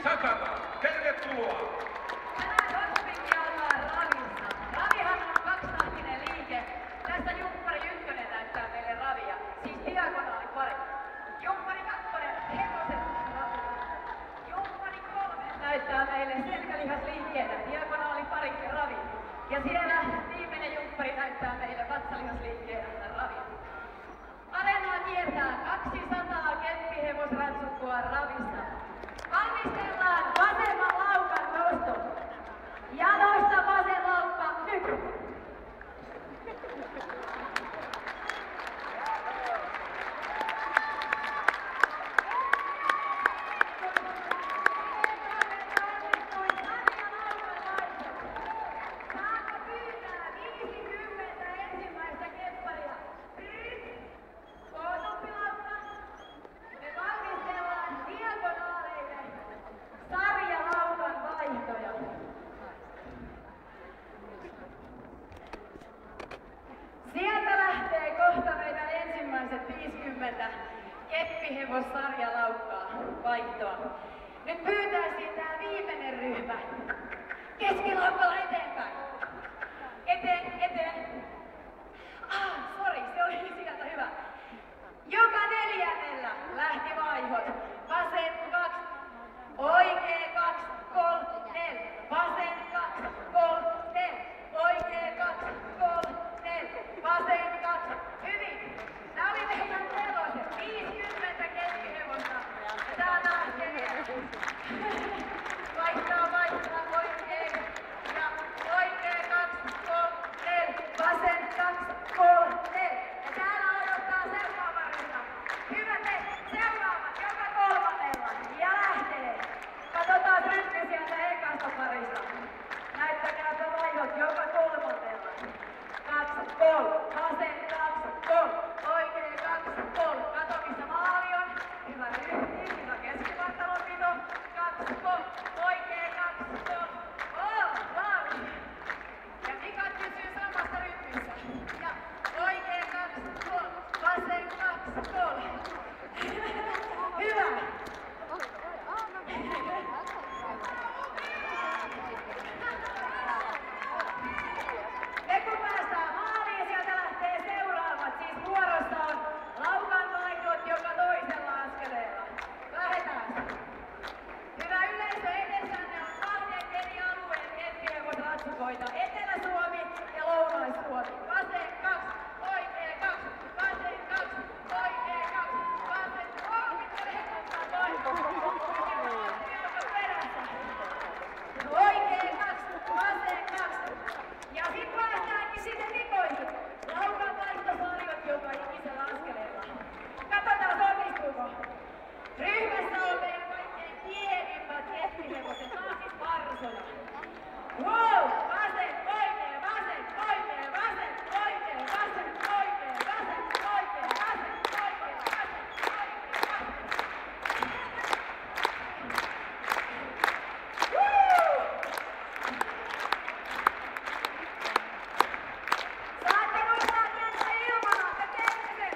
Sakata, tervetuloa! Tänään hoppinkin alkaa ravissa. Ravihan on kaksitahtinen liike. Tässä Jumppari 1 näyttää meille ravia. Siis diagonaali pari. Jumppari 2 hevosen ravia. Jumppari 3 näyttää meille selkälihasliikkeenä diagonaali pari ravi. Ja siellä viimeinen jumppari näyttää meille vatsalihasliikkeenä ravia. Areenaa kiertää 200 keppihevosratsukkoa ravissa. Valmistellaan vasemman laukan nosto. Jaloista vasen laukka nyt. Saako pyytää 50 ensimmäistä kepparia? Kootumpi laukka. Me valmistellaan diagonaaleille sarjalaukan vaihtoja. Sieltä lähtee kohta meidän ensimmäiset 50 keppihevossarjalaukkaa vaihtoa. Nyt pyytäisin tää viimeinen ryhmä keskilaukalla eteenpäin. Eteen. Sori, se oli sieltä hyvä. Joka neljännellä lähti vaihot. Vasen 2, oikee 2, 3, 4. Vasen 2, 3, 4. Oikee 2, 3, 4. Vasen 2. Hyvin. Nää oli meidän hevoset. 50 keskihevosta. Ja tää lähtee. Vaihtaa oikee. Ja oikee 2, 3, 4. Vasen 2, 3, 4. Ja täällä odottaa seuraava ryhmä. Hyvä te, seuraavat joka kolmannella. Ja lähtee. Katsotaan ryhmä sieltä ekasta parista. Näyttäkääpä vaihot joka kolmannella. 2, 3. Vasen 2, 3. Oikee 2, 3. Kato missä maali on. Hyvä ryhti, hyvä keskivartalopito. 2, 3. Oikee 2, 3. Maali. Ja Mika pysyy samassa rytmissä. Ja oikee 2, 3. Vasen 2, 3. Hyvä. Ja kun päästään maaliin, sieltä lähtee seuraavat. Siis vuorossa on laukan vaihdot joka toisella askeleella. Lähdetään. Hyvä yleisö, edessänne on kahden eri alueen keppihevosratsukoita. Etelä-Suomi ja Lounais-Suomi. Vasen 2, oikee 2, vasen 2, oikee 2, vasen 3. Oikee 2, vasen 2. Ja sit päästäänkin sinne vikoihin. Laukan vaihtosarjot joka ikisellä askeleella. Katsotaan onnistuuko. Ryhmässä on meidän kaikkein pienimmät keppihevoset. Tää on siis varsoja. Wow! Vasen, oikee, vasen, oikee, vasen, oikee, vasen, oikee, vasen, oikee, vasen, oikee, vasen, oikee, vasen. Saatte nostaa kättä ilmana, te teette sen.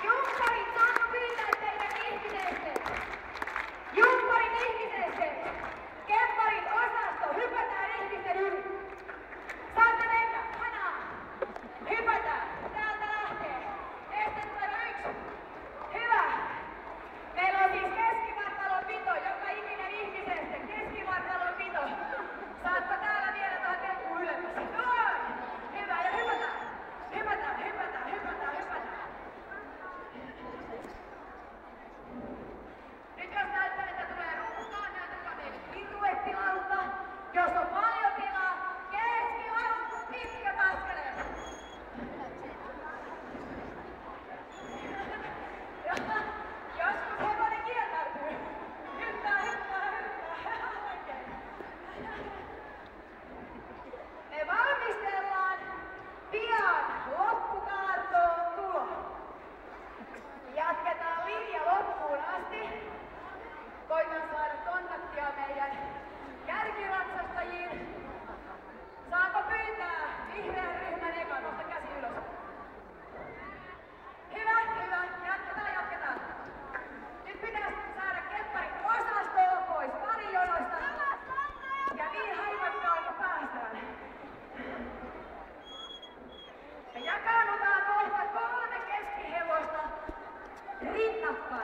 Jumpparit, saanko pyytää teidän ihmiseeseen? Jumpparin ihmiseeseen. Kepparin osasto, hypätään ihmisten yli. Saatte mennä, hanaa. Hypätään, täältä lähtee. Estettä 1. Hyvä. Meillä on siis keskivartalon pito, joka ikinen ihmisestä. Keskivartalon pito. Saatko täällä vielä vähän tempua ylemmäs? Noin! Hyvä, ja hypätään. Hypätään. Nyt jos näyttää, että tulee ruuhkaa, näytäkää meille piruettilautta. Jos on paljon tilaa, keskilaukku, pitkät askeleet. Joskus hevonen kieltäytyy. Hyppää. Oikein. Me valmistellaan pian loppukaartoon tulo. Jatketaan linja loppuun asti. Koitan saada kontaktia meidän kärkiratsastajiin. Saanko pyytää vihreän ryhmän eka? Nosta käsi ylös. Hyvä. Jatketaan. Nyt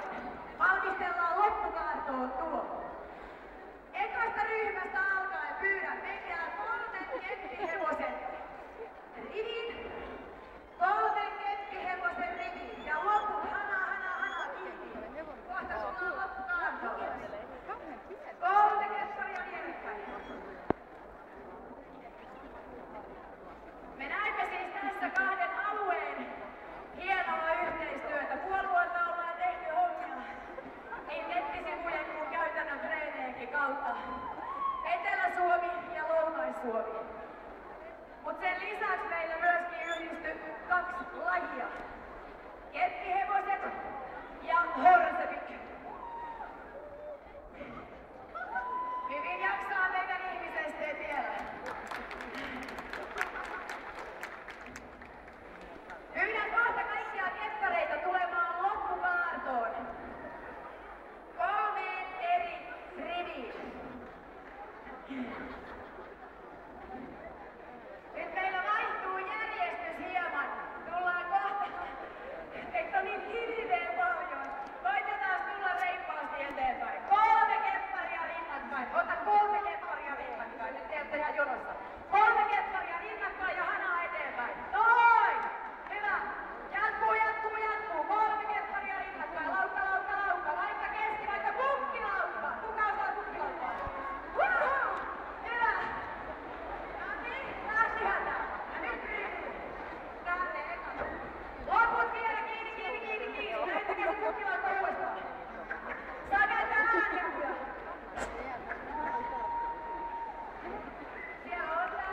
rinnakkain. Valmistellaan loppukaartoon tuo. Ekasta ryhmästä alkaen pyydän menkää 3 keppihevosen rivin. 3 keppihevosen rivin. Ja loput hana kiinni. Kohta sulla on loppukaartoon. 3 kepparia vierekkäin. Me näemme siis tässä 2 alueen hienoa yhteistyötä. Puoli vuotta ollaan tehty hommia niin nettisivujen kuin käytännön treeneidenkin kautta. Etelä-Suomi ja Lounais-Suomi. Mut sen lisäksi meillä myöskin yhdistyi 2 lajia. Keppihevoset ja horsevik. Hyvin jaksaa meidän ihmisesteet vielä. Pyydän kohta kaikkia keppareita tulemaan loppukaartoon. 3 eri riviin. Nyt meillä vaihtuu järjestys hieman. Tullaan kohta. Teitä on niin hirveen paljon. Koitetaan tulla reippaasti eteenpäin. 3 kepparia rinnakkain. Ota 3 kepparia rinnakkain. Nyt teette ihan jonossa. 3 kepparia rinnakkain ja hanaa eteenpäin. Noin! Hyvä! Jatkuu. 3 kepparia rinnakkain. Laukka. Vaikka keski, vaikka kukkilaukka. Kuka osaa kukkilaukkaa? Hyvä! Noniin, taas ihan tää. Ja nyt tänne eka. Loput vielä kiinni. Näyttäkää se kukkilaukka uudestaan. Saa käyttää ääniä kyllä. Siellä ottaa.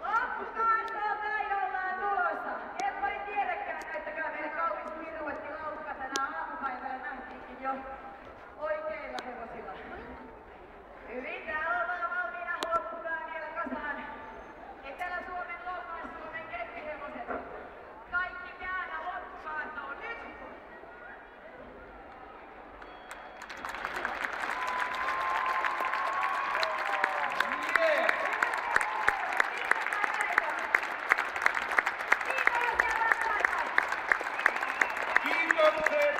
Loppukaartoon näin ollaan tulossa. Kepparit tiedäkään, näyttäkää meille kaunis piruettilaukka tänään aamupäivällä nähtiinkin jo oikeilla hevosilla. Hyvin, täällä ollaan valmiina loppukaan vielä kasaan. Etelä-Suomen, Lounais-Suomen keppihevoset. Kaikki käännä loppukaartoon nyt! Kiitokset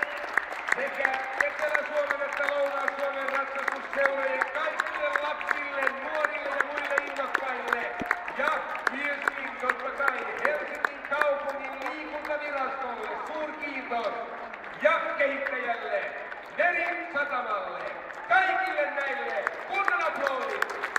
sekä Etelä-Suomen että Lounais-Suomen ratsastusseurojen kaikille lapsille, nuorille ja muille innokkaille. Ja myöskin totta kai Helsingin kaupungin liikuntavirastolle suurkiitos. Ja kehittäjälle Merin satamalle. Kaikille näille kunnon aplodit.